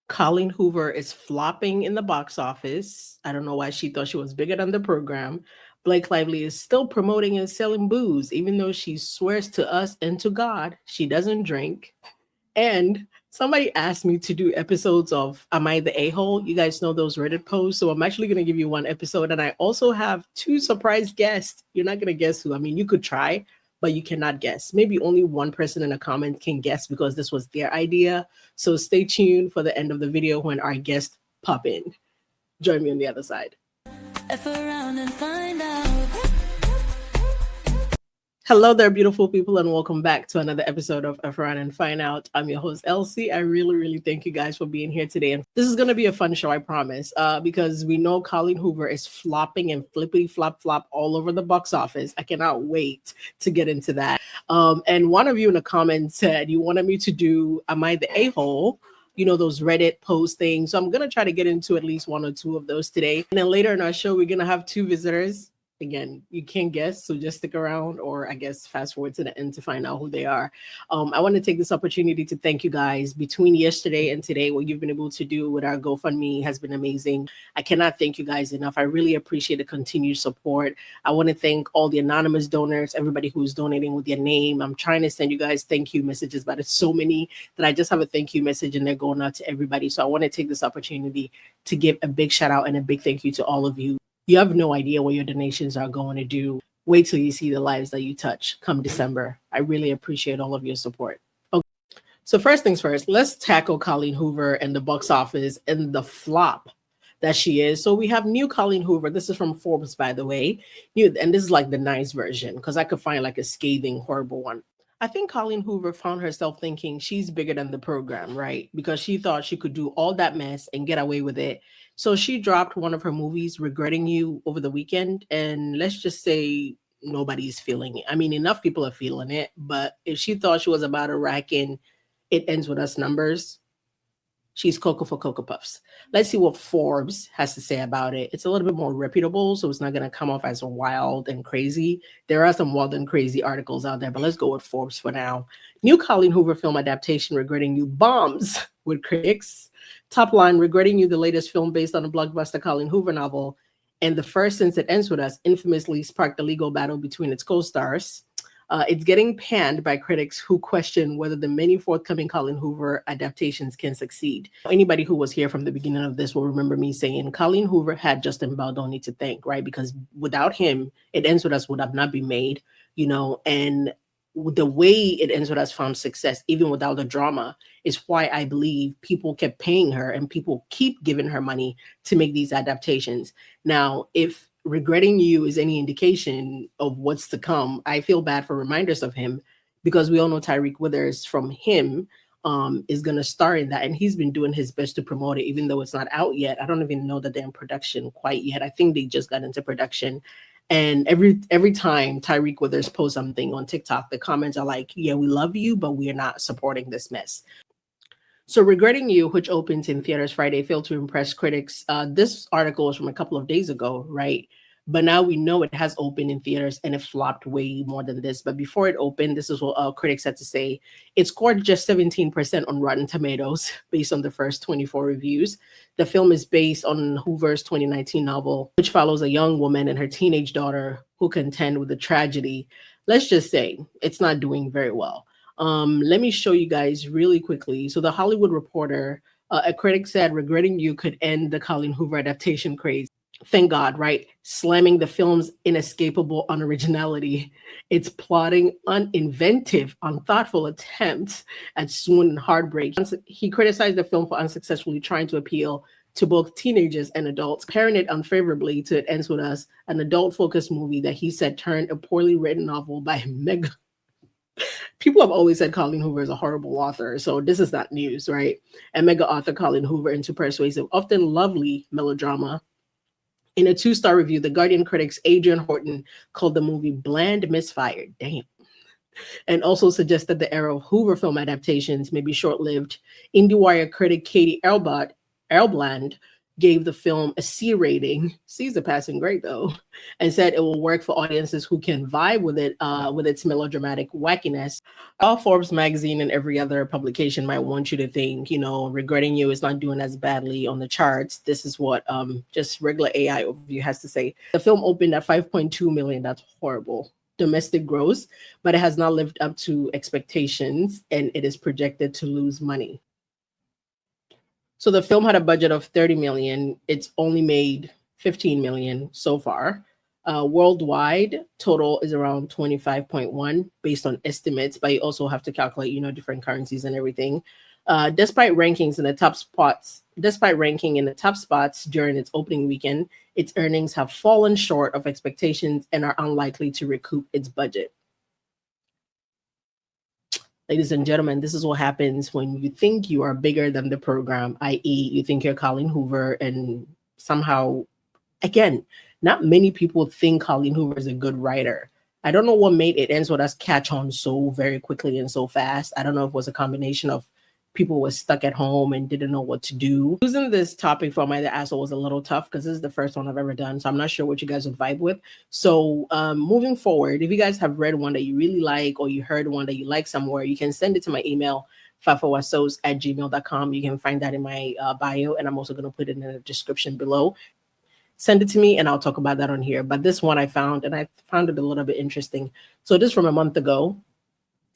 Colleen Hoover is flopping in the box office. I don't know why she thought she was bigger than the program. Blake Lively is still promoting and selling booze, even though she swears to us and to God she doesn't drink. And somebody asked me to do episodes of Am I the A-hole? You guys know those Reddit posts. So I'm actually going to give you one episode. And I also have two surprise guests. You're not going to guess who. I mean, you could try, but you cannot guess. Maybe only one person in a comment can guess because this was their idea. So stay tuned for the end of the video when our guests pop in. Join me on the other side. F around and find out. Hello there, beautiful people, and welcome back to another episode of F Around and Find Out. I'm your host, Elsie. I really thank you guys for being here today. And this is going to be a fun show, I promise, because we know Colleen Hoover is flopping and flippity flop all over the box office. I cannot wait to get into that. And one of you in the comments said you wanted me to do Am I the A-hole? You know, those Reddit post things. So I'm going to try to get into at least one or two of those today. And then later in our show, we're going to have two visitors. Again, you can't guess, so just stick around, or I guess fast forward to the end to find out who they are. I want to take this opportunity to thank you guys. Between yesterday and today, what you've been able to do with our GoFundMe has been amazing. I cannot thank you guys enough. I really appreciate the continued support. I want to thank all the anonymous donors, everybody who's donating with their name. I'm trying to send you guys thank you messages, but it's so many that I just have a thank you message and they're going out to everybody. So I want to take this opportunity to give a big shout out and a big thank you to all of you. You have no idea what your donations are going to do. Wait till you see the lives that you touch come December. I really appreciate all of your support. Okay. So first things first, let's tackle Colleen Hoover and the box office and the flop that she is. So we have new Colleen Hoover. This is from Forbes, by the way. And this is like the nice version because I could find like a scathing, horrible one. I think Colleen Hoover found herself thinking she's bigger than the program, right? Because she thought she could do all that mess and get away with it. So she dropped one of her movies, Regretting You, over the weekend. And let's just say nobody's feeling it. I mean, enough people are feeling it. But if she thought she was about to rack in It Ends With Us numbers, she's Cocoa for Cocoa Puffs. Let's see what Forbes has to say about it. It's a little bit more reputable, so it's not going to come off as wild and crazy. There are some wild and crazy articles out there, but let's go with Forbes for now. New Colleen Hoover film adaptation, Regretting You, bombs with critics. Top line, Regretting You, the latest film based on a blockbuster Colleen Hoover novel, and the first since It Ends With Us, infamously sparked a legal battle between its co-stars. It's getting panned by critics who question whether the many forthcoming Colleen Hoover adaptations can succeed. Anybody who was here from the beginning of this will remember me saying Colleen Hoover had Justin Baldoni to thank, right? Because without him, It Ends With Us would have not been made, you know, and the way It Ends With Us found success, even without the drama, is why I believe people kept paying her and people keep giving her money to make these adaptations. Now, if Regretting You is any indication of what's to come, I feel bad for reminders of him because we all know Tyreek Withers from him is going to star in that. And he's been doing his best to promote it, even though it's not out yet. I don't even know that they're in production quite yet. I think they just got into production. And every time Tyreek Withers posts something on TikTok, the comments are like, yeah, we love you, but we are not supporting this mess. So Regretting You, which opens in theaters Friday, failed to impress critics. This article is from a couple of days ago, right? But now we know it has opened in theaters and it flopped way more than this. But before it opened, this is what critics had to say. It scored just 17% on Rotten Tomatoes based on the first 24 reviews. The film is based on Hoover's 2019 novel, which follows a young woman and her teenage daughter who contend with a tragedy. Let's just say it's not doing very well. Let me show you guys really quickly. So the Hollywood Reporter, a critic said Regretting You could end the Colleen Hoover adaptation craze. Thank God, right? Slamming the film's inescapable unoriginality, its plotting, uninventive, unthoughtful attempts at swoon and heartbreak. He criticized the film for unsuccessfully trying to appeal to both teenagers and adults, comparing it unfavorably to It Ends With Us, an adult-focused movie that he said turned a poorly written novel by mega. People have always said Colleen Hoover is a horrible author, so this is not news, right? And mega author Colleen Hoover into persuasive, often lovely melodrama. In a 2-star review, The Guardian critics Adrian Horton called the movie bland misfire. Damn. And also suggested the era of Hoover film adaptations may be short-lived. IndieWire critic Katie Eilbland gave the film a C rating. C is a passing grade though, and said it will work for audiences who can vibe with its melodramatic wackiness. All Forbes magazine and every other publication might want you to think, regretting you is not doing as badly on the charts. This is what just regular AI overview has to say. The film opened at 5.2 million. That's horrible domestic gross, but it has not lived up to expectations and it is projected to lose money. So the film had a budget of 30 million. It's only made 15 million so far. Worldwide total is around 25.1 based on estimates, but you also have to calculate, different currencies and everything. Despite ranking in the top spots during its opening weekend, its earnings have fallen short of expectations and are unlikely to recoup its budget. Ladies and gentlemen, this is what happens when you think you are bigger than the program, i.e., you think you're Colleen Hoover, and somehow, again, not many people think Colleen Hoover is a good writer. I don't know what made It Ends With Us catch on so very quickly and so fast. I don't know if it was a combination of people were stuck at home and didn't know what to do. Using this topic for my asshole was a little tough because this is the first one I've ever done, so I'm not sure what you guys would vibe with. So moving forward, if you guys have read one that you really like or you heard one that you like somewhere, you can send it to my email, fafawasos@gmail.com. You can find that in my bio, and I'm also going to put it in the description below. Send it to me and I'll talk about that on here. But this one I found, and I found it a little bit interesting. So this is from a month ago.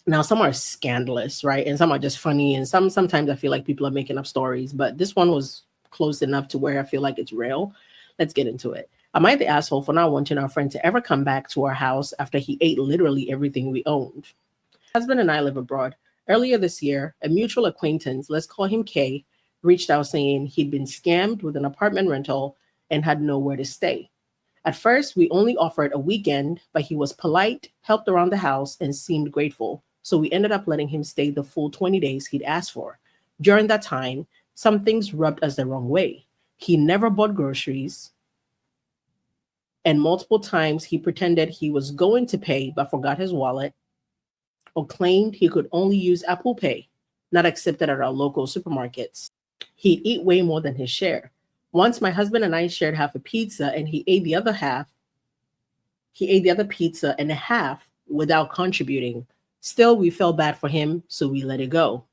Now, some are scandalous, right? And some are just funny. And sometimes I feel like people are making up stories. But this one was close enough to where I feel like it's real. Let's get into it. Am I the asshole for not wanting our friend to ever come back to our house after he ate literally everything we owned? My husband and I live abroad. Earlier this year, a mutual acquaintance, let's call him K, reached out saying he'd been scammed with an apartment rental and had nowhere to stay. At first, we only offered a weekend, but he was polite, helped around the house, and seemed grateful. So we ended up letting him stay the full 20 days he'd asked for. During that time, some things rubbed us the wrong way. He never bought groceries, and multiple times he pretended he was going to pay but forgot his wallet, or claimed he could only use Apple Pay, not accepted at our local supermarkets. He'd eat way more than his share. Once my husband and I shared half a pizza and he ate the other pizza and a half without contributing. Still, we felt bad for him, so we let it go.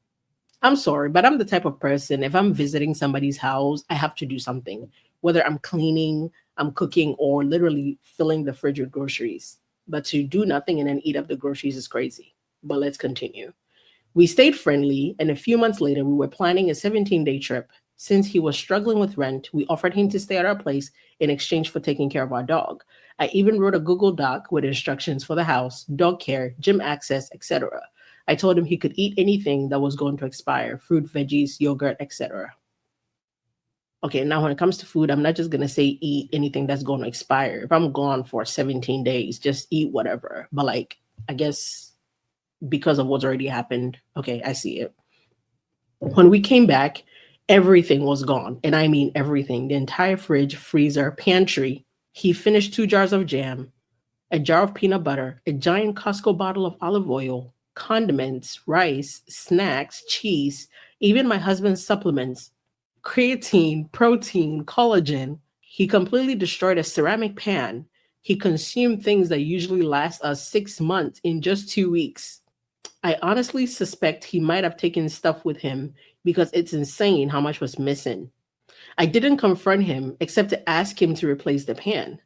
I'm sorry, but I'm the type of person, if I'm visiting somebody's house, I have to do something. Whether I'm cleaning, I'm cooking, or literally filling the fridge with groceries. But to do nothing and then eat up the groceries is crazy. But let's continue. We stayed friendly, and a few months later, we were planning a 17-day trip. Since he was struggling with rent, we offered him to stay at our place in exchange for taking care of our dog. I even wrote a Google Doc with instructions for the house, dog care, gym access, etc. I told him he could eat anything that was going to expire, fruit, veggies, yogurt, etc. Okay, now when it comes to food, I'm not just going to say eat anything that's going to expire. If I'm gone for 17 days, just eat whatever. But I guess because of what's already happened, okay, I see it. When we came back, everything was gone. And I mean everything. The entire fridge, freezer, pantry. He finished 2 jars of jam, a jar of peanut butter, a giant Costco bottle of olive oil, condiments, rice, snacks, cheese, even my husband's supplements, creatine, protein, collagen. He completely destroyed a ceramic pan. He consumed things that usually last us 6 months in just 2 weeks. I honestly suspect he might have taken stuff with him because it's insane how much was missing. I didn't confront him except to ask him to replace the pan,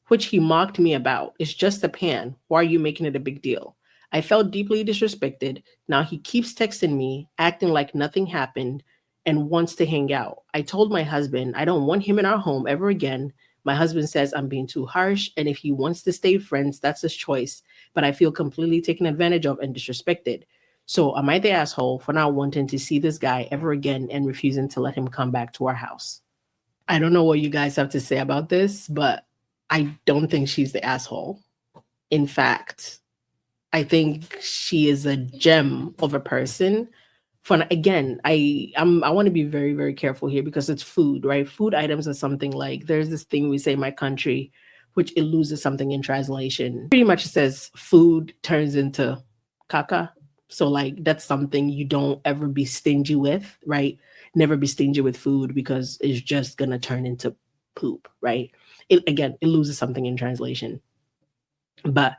which he mocked me about. It's just a pan. Why are you making it a big deal? I felt deeply disrespected. Now he keeps texting me, acting like nothing happened, and wants to hang out. I told my husband I don't want him in our home ever again. My husband says I'm being too harsh, and if he wants to stay friends, that's his choice. But I feel completely taken advantage of and disrespected. So am I the asshole for not wanting to see this guy ever again and refusing to let him come back to our house? I don't know what you guys have to say about this, but I don't think she's the asshole. In fact, I think she is a gem of a person. Again, I want to be very, very careful here because it's food, right? Food items are something like, there's this thing we say in my country, which it loses something in translation. Pretty much says food turns into caca. So that's something you don't ever be stingy with, right? never be stingy with food because it's just gonna turn into poop, right? It loses something in translation. But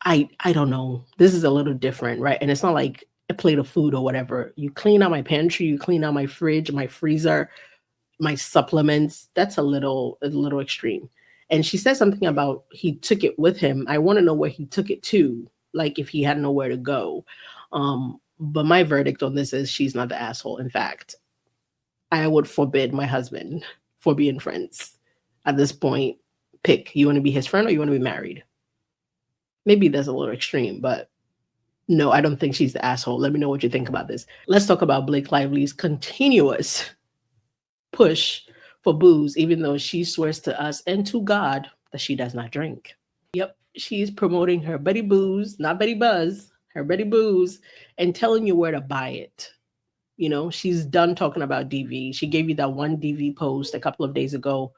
I don't know. This is a little different, right? And it's not like a plate of food or whatever. You clean out my pantry, you clean out my fridge, my freezer, my supplements. That's a little extreme. And she said something about he took it with him. I want to know where he took it to, like if he had nowhere to go. But my verdict on this is she's not the asshole. In fact, I would forbid my husband for being friends. At this point, pick. You want to be his friend or you want to be married? Maybe that's a little extreme, but no, I don't think she's the asshole. Let me know what you think about this. Let's talk about Blake Lively's continuous push for booze, even though she swears to us and to God that she does not drink. Yep, she's promoting her Betty Booze, not Betty Buzz, her Betty Booze, and telling you where to buy it. You know, she's done talking about DV. She gave you that one DV post a couple of days ago.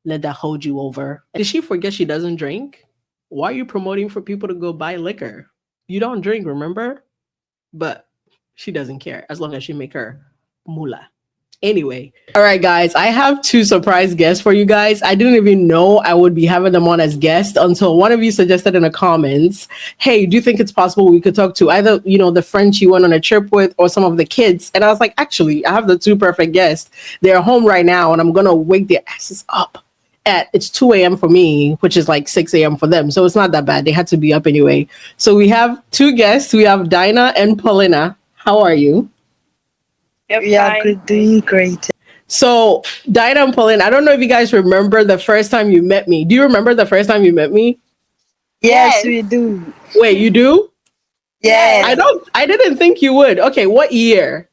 Let that hold you over. Did she forget she doesn't drink? Why are you promoting for people to go buy liquor? You don't drink, remember? But she doesn't care as long as you make her moolah. Anyway, all right, guys, I have two surprise guests for you guys. I didn't even know I would be having them on as guests until one of you suggested in the comments, hey, do you think it's possible we could talk to either, the friends you went on a trip with or some of the kids? And I was like, actually, I have the two perfect guests. They're home right now, and I'm going to wake their asses up. It's 2 a.m. for me, which is like 6 a.m. for them. So it's not that bad. They had to be up anyway. So we have two guests. We have Dinah and Paulina. How are you? Yeah, doing great. So, Dinah and Pauline, I don't know if you guys remember the first time you met me. Do you remember the first time you met me? Yes, we do. Wait, you do? Yes. I didn't think you would. Okay, what year?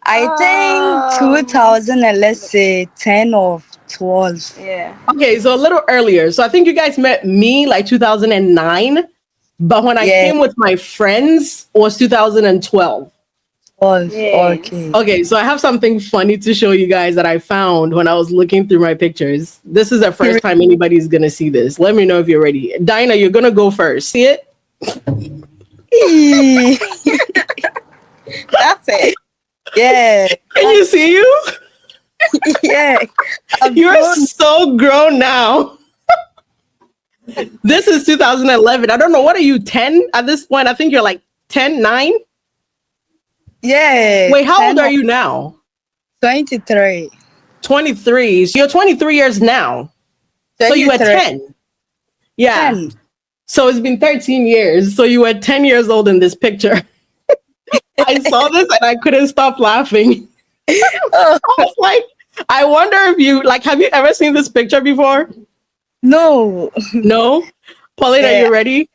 I think 2000 and let's say 10 or 12. Yeah. Okay, so a little earlier. So I think you guys met me like 2009, but when I came with my friends was 2012. Yes. Okay, so I have something funny to show you guys that I found when I was looking through my pictures. This is the first time anybody's gonna see this. Let me know if you're ready. Dinah, you're gonna go first. See it? That's it. Yeah. Can you see you? Yeah. You're so grown now. This is 2011. I don't know. What are you, 10 at this point? I think you're like 10, 9? Yeah. Wait, how old are you now? 23. 23. So you're 23 years now. So you were 10. Yeah. 10. So it's been 13 years. So you were 10 years old in this picture. I saw this and I couldn't stop laughing. I was like, I wonder if you, have you ever seen this picture before? No. No? Pauline, are you ready?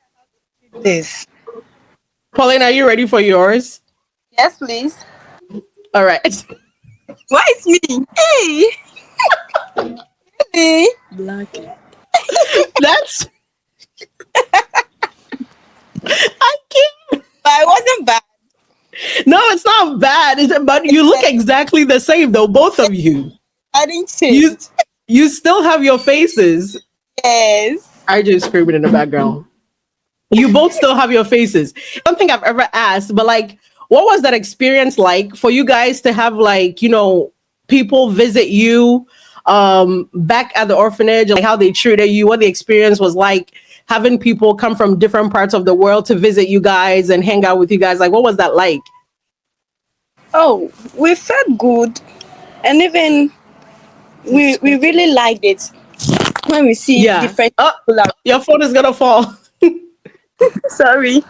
This. Pauline, are you ready for yours? Yes, please. All right. Why it's me? Hey. Hey. Black. That's... I can't. But I wasn't bad. No, it's not bad. But you look exactly the same, though, both of you. I didn't change. You still have your faces. Yes. I just screaming in the background. You both still have your faces. I don't think I've ever asked, but what was that experience like for you guys to have people visit you back at the orphanage, how they treated you, what the experience was like, having people come from different parts of the world to visit you guys and hang out with you guys? What was that like? Oh, we felt good. And even we really liked it when we see different people. Your phone is going to fall. Sorry.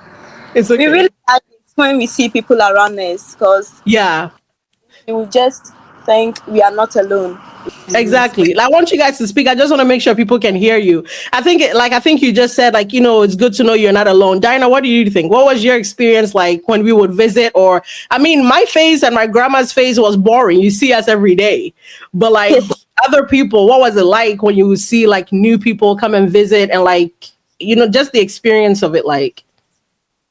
It's okay. We really like it when we see people around us because we will just think we are not alone. Exactly. I want you guys to speak. I just want to make sure people can hear you. I think you just said it's good to know you're not alone. Dinah, what do you think? What was your experience like when we would visit? Or my face and my grandma's face was boring. You see us every day. But other people, what was it like when you would see new people come and visit and just the experience of it like?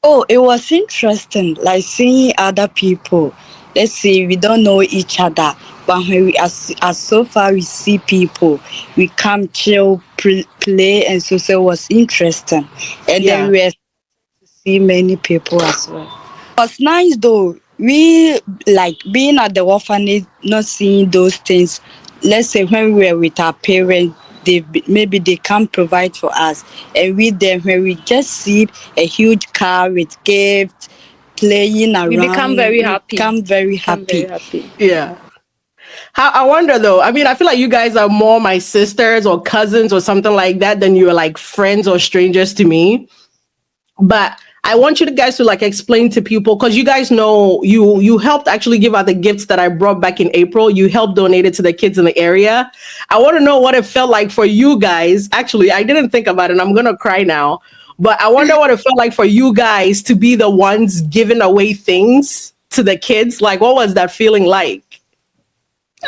Oh, it was interesting, seeing other people. Let's say we don't know each other, but when we as so far we see people, we come chill, play, and so it was interesting. And then we were to see many people as well. It was nice though. we like being at the orphanage, not seeing those things. Let's say when we were with our parents, maybe they can't provide for us, and we then when we just see a huge car with gifts playing We become around, very we happy. become very Become very happy. happy. Yeah. How I wonder though. I mean, I feel like you guys are more my sisters or cousins or something like that than you're like friends or strangers to me. But I want you guys to like explain to people because you guys know you helped actually give out the gifts that I brought back in April. You helped donate it to the kids in the area. I want to know what it felt like for you guys. Actually, I didn't think about it. I'm gonna cry now. But I wonder what it felt like for you guys to be the ones giving away things to the kids. Like, what was that feeling like?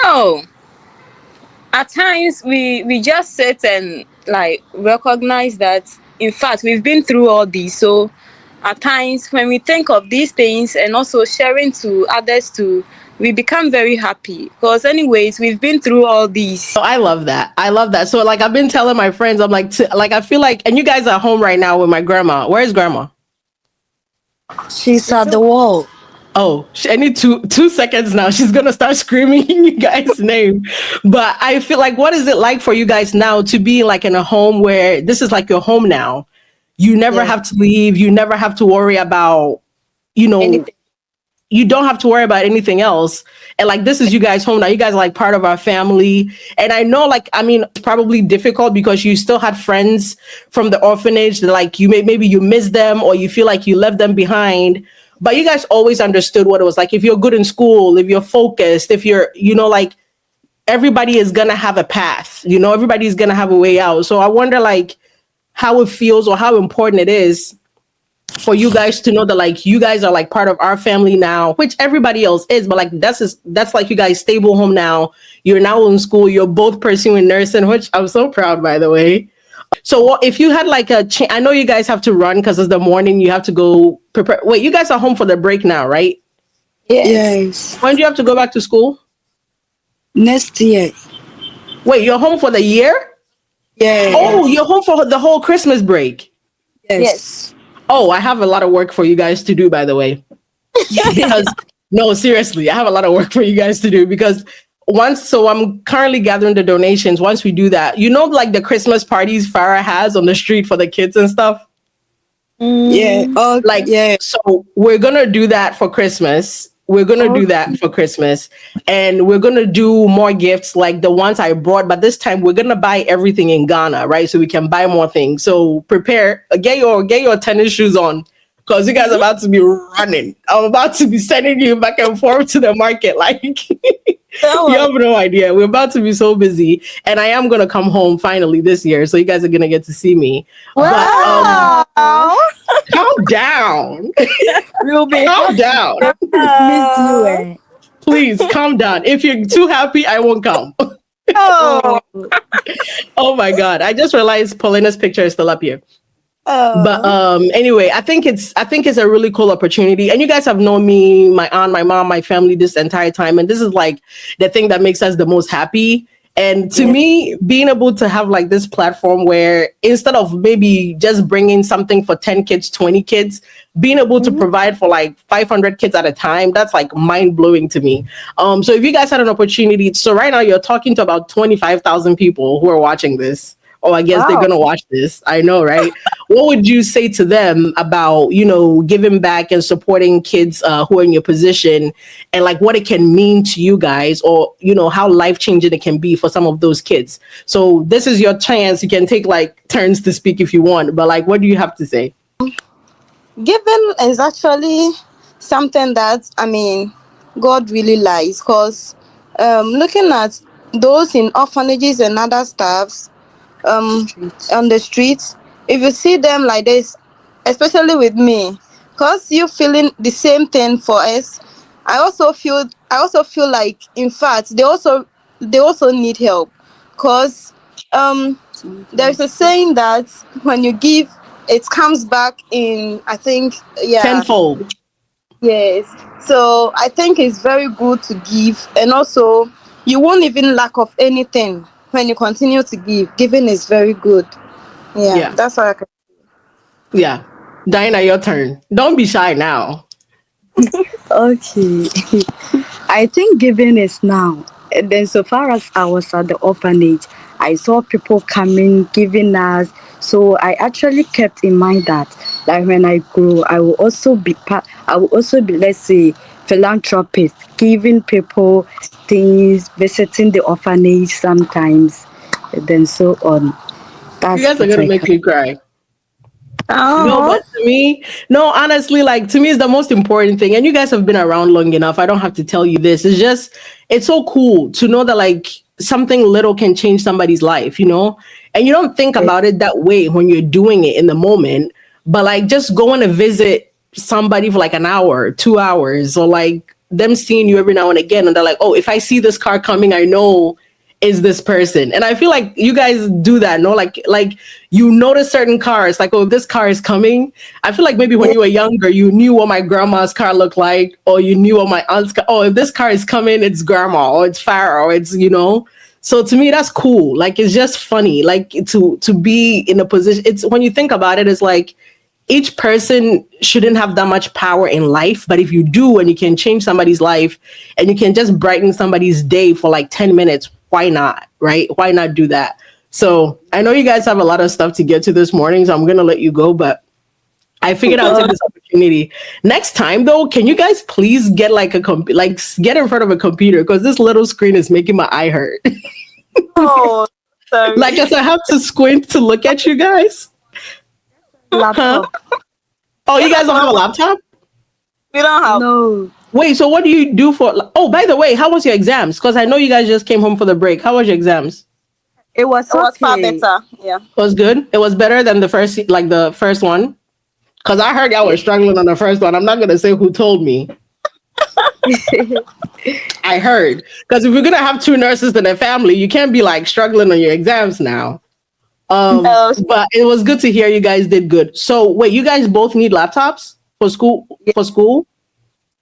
Oh, at times we just sit and like recognize that in fact we've been through all these. So at times when we think of these things and also sharing to others too, we become very happy because anyways we've been through all these. I love that. I love that. So like I've been telling my friends, I'm like, like I feel like, and you guys are home right now with my grandma. Where is grandma? She's at the wall. Oh, I need two seconds now. She's gonna start screaming you guys' name. But I feel like, what is it like for you guys now to be like in a home where this is like your home now? You never have to leave. You never have to worry about, you know, Anything. you don't have to worry about anything else. And like, this is you guys' home now. You guys are like part of our family. And I know, like, I mean, it's probably difficult because you still had friends from the orphanage that like maybe you miss them or you feel like you left them behind. But you guys always understood what it was like. If you're good in school, if you're focused, if you're, like everybody is gonna have a path, everybody's gonna have a way out. So I wonder like how it feels or how important it is for you guys to know that like you guys are like part of our family now, which everybody else is, but like that's like you guys stable home now. You're now in school, you're both pursuing nursing, which I'm so proud, by the way. So if you had like I know you guys have to run because it's the morning, you have to go prepare. Wait, you guys are home for the break now, right? Yes. When do you have to go back to school? Next year. Wait, you're home for the year? Yeah. Oh, you're home for the whole Christmas break. Yes. Oh, I have a lot of work for you guys to do, by the way. Because no, seriously, I have a lot of work for you guys to do because so I'm currently gathering the donations. Once we do that, like the Christmas parties Farah has on the street for the kids and stuff. Yeah. Oh, Like, yeah. so we're gonna do that for Christmas. We're gonna do that for Christmas, and we're gonna do more gifts like the ones I brought. But this time, we're gonna buy everything in Ghana, right? So we can buy more things. So prepare, get your tennis shoes on, because you guys are about to be running. I'm about to be sending you back and forth to the market, like. You have no idea. We're about to be so busy, and I am gonna come home finally this year, so you guys are gonna get to see me. Wow. But calm down. We'll be Calm down. miss you. Please calm down. If you're too happy, I won't come. Oh. Oh my god! I just realized Paulina's picture is still up here. Oh. But anyway, I think it's a really cool opportunity. And you guys have known me, my aunt, my mom, my family this entire time. And this is like the thing that makes us the most happy. And to me, being able to have like this platform where instead of maybe just bringing something for 10 kids, 20 kids, being able to provide for like 500 kids at a time, that's like mind blowing to me. So if you guys had an opportunity, so right now you're talking to about 25,000 people who are watching this. Oh, I guess they're going to watch this. I know, right? What would you say to them about, giving back and supporting kids who are in your position and like what it can mean to you guys or, how life-changing it can be for some of those kids? So this is your chance. You can take like turns to speak if you want, but like, what do you have to say? Giving is actually something that, God really likes because looking at those in orphanages and other staffs, on the streets, if you see them like this, especially with me, because you feeling the same thing for us, I also feel like in fact they also need help because there's a saying that when you give it comes back in, I think, Tenfold. yes. So I think it's very good to give, and also you won't even lack of anything when you continue to give. Giving is very good. That's all I can. Yeah. Diana, your turn. Don't be shy now. Okay. I think giving is now. And then so far as I was at the orphanage, I saw people coming, giving us. So I actually kept in mind that like when I grow, I will also be, let's say, philanthropist, giving people things, visiting the orphanage sometimes, and then so on. You That's guys are what gonna I make can. me cry. No, Oh, but to me, no, honestly, like to me, it's the most important thing. And you guys have been around long enough. I don't have to tell you this. It's just, it's so cool to know that like something little can change somebody's life, you know? And you don't think about it that way when you're doing it in the moment. But like just going to visit somebody for like an hour, 2 hours, or like them seeing you every now and again. And they're like, oh, if I see this car coming, I know is this person. And I feel like you guys do that, no? Like you notice certain cars, like, oh, this car is coming. I feel like maybe when you were younger, you knew what my grandma's car looked like, or you knew what my aunt's car. Oh, if this car is coming, it's grandma, or it's Farah, or it's, you know. So to me, that's cool. Like it's just funny. Like to be in a position. It's when you think about it, it's like each person shouldn't have that much power in life, but if you do and you can change somebody's life and you can just brighten somebody's day for like 10 minutes, why not? Right? Why not do that? So I know you guys have a lot of stuff to get to this morning, so I'm gonna let you go, but I figured I'll take this opportunity. Next time though, can you guys please get like get in front of a computer because this little screen is making my eye hurt. oh, sorry. Like as I have to squint to look at you guys. Huh? Laptop. Oh, you Yes, guys don't have a well, laptop? we don't have. No, Wait, so what do you do for? Oh, by the way, how was your exams? Because I know you guys just came home for the break. How was your exams? it was It was far okay. better. Yeah. It was good. It was better than the first, like the first one. Because I heard y'all were struggling on the first one. I'm not gonna say who told me. I heard because if we're gonna have two nurses in a family, you can't be like struggling on your exams now. Uh, But it was good to hear you guys did good. So wait, you guys both need laptops for school? For school?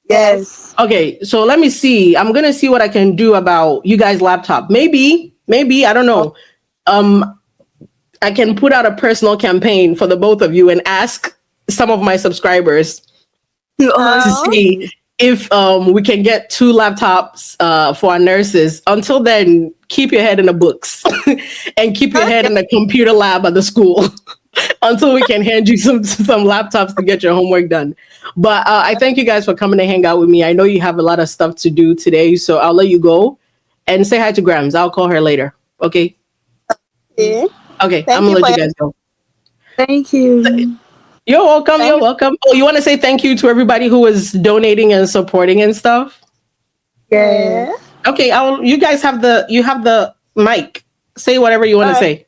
yes. Yes. Okay, so let me see. I'm gonna see what I can do about you guys' laptop. Maybe I don't know. Um, I can put out a personal campaign for the both of you and ask some of my subscribers to see Okay. if we can get two laptops for our nurses. Until then, keep your head in the books and keep your head Okay. in the computer lab at the school until we can hand you some laptops to get your homework done. But I thank you guys for coming to hang out with me. I know you have a lot of stuff to do today, so I'll let you go and say hi to Grams. I'll call her later. Okay. Okay. Okay. I'm Thank gonna you let for you your. guys go. Thank you. You're welcome. Thank You're you. welcome. Oh, you want to say thank you to everybody who is donating and supporting and stuff? Yeah. Yeah. Okay, you guys have the mic. Say whatever you want All to right.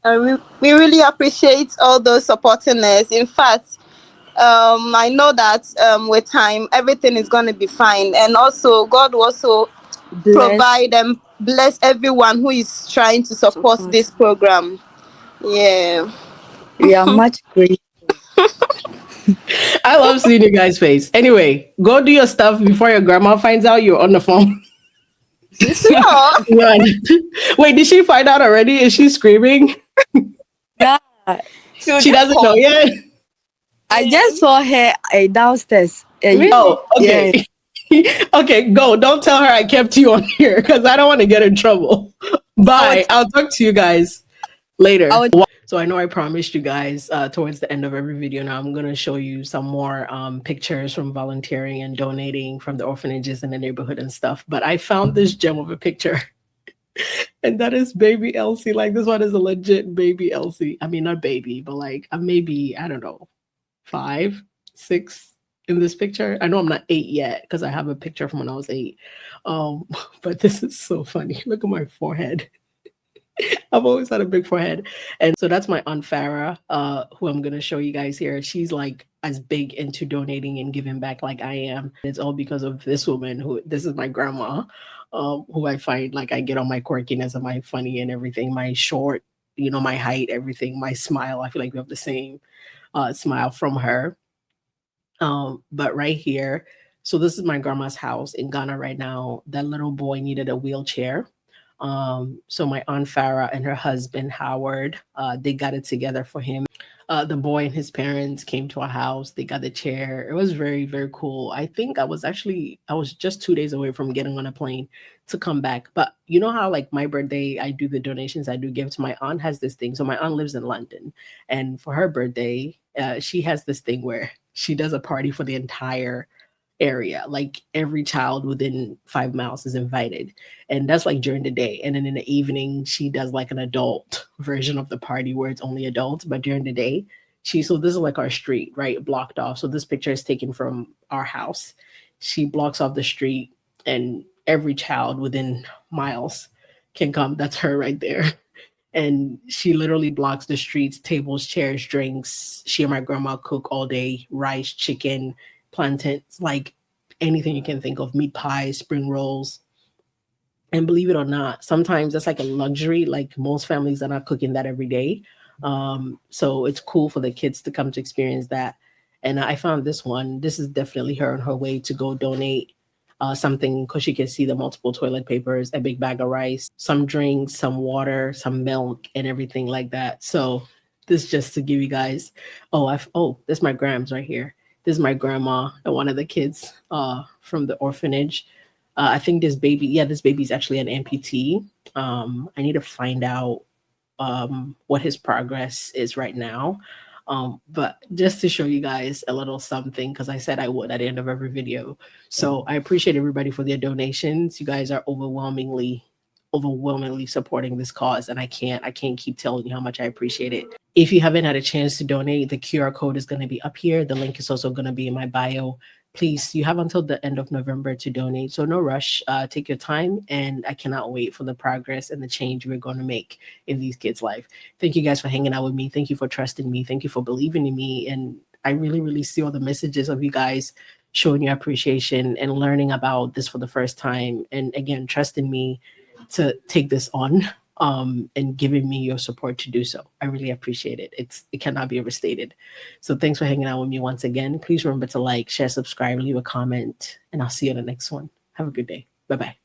say. We really appreciate all those supporting us. In fact, I know that with time everything is going to be fine, and also God will also Bless. provide and bless everyone who is trying to support Support. this program. Yeah. We are much grateful. I love seeing you guys' face. Anyway, go do your stuff before your grandma finds out you're on the phone. Sure. Run. Wait, did she find out already? Is she screaming? Yeah. She'll She just doesn't know call. yet. I just Yes. saw her downstairs. Really? Oh, Yeah. okay. Okay, go. Don't tell her I kept you on here because I don't want to get in trouble. I would. Bye. I'll talk to you guys later. I would. So I know I promised you guys towards the end of every video now I'm going to show you some more pictures from volunteering and donating from the orphanages in the neighborhood and stuff. But I found this gem of a picture and that is baby Elsie. Like this one is a legit baby Elsie. I mean, not baby, but like maybe, I don't know, 5, 6 in this picture. I know I'm not 8 yet because I have a picture from when I was 8. But this is so funny. Look at my forehead. I've always had a big forehead. And so that's my Aunt Farah, who I'm going to show you guys here. She's like as big into donating and giving back like I am. It's all because of this woman this is my grandma, who I find like I get on my quirkiness and my funny and everything, my short, my height, everything, my smile. I feel like we have the same smile from her. But right here, so this is my grandma's house in Ghana right now. That little boy needed a wheelchair. So my Aunt Farah and her husband Howard, they got it together for him. The boy and his parents came to our house. They got the chair. It was very, very cool. I think I was just 2 days away from getting on a plane to come back. But you know how like my birthday, I do the donations, I do give to my aunt has this thing. So my aunt lives in London, and for her birthday, she has this thing where she does a party for the entire area. Like every child within 5 miles is invited. And that's like during the day. And then in the evening, she does like an adult version of the party where it's only adults. But during the day, so this is like our street, right? Blocked off. So this picture is taken from our house. She blocks off the street, and every child within miles can come. That's her right there. And she literally blocks the streets, tables, chairs, drinks. She and my grandma cook all day, rice, chicken, plantains, like anything you can think of, meat pies, spring rolls. And believe it or not, sometimes that's like a luxury. Like most families are not cooking that every day. So it's cool for the kids to come to experience that. And I found this one. This is definitely her on her way to go donate something, because she can see the multiple toilet papers, a big bag of rice, some drinks, some water, some milk, and everything like that. So this just to give you guys. This is my grams right here. This is my grandma and one of the kids from the orphanage. I think this baby's actually an amputee. I need to find out what his progress is right now. But just to show you guys a little something, because I said I would at the end of every video. So I appreciate everybody for their donations. You guys are overwhelmingly supporting this cause, and I can't keep telling you how much I appreciate it. If you haven't had a chance to donate, the QR code is going to be up here. The link is also going to be in my bio. Please, you have until the end of November to donate, so no rush. Take your time, and I cannot wait for the progress and the change we're going to make in these kids' life. Thank you guys for hanging out with me. Thank you for trusting me. Thank you for believing in me. And I really, really see all the messages of you guys showing your appreciation and learning about this for the first time. And again, trusting me to take this on and giving me your support to do so. I really appreciate it. It cannot be overstated. So thanks for hanging out with me once again. Please remember to like, share, subscribe, leave a comment, and I'll see you in the next one. Have a good day. Bye-bye.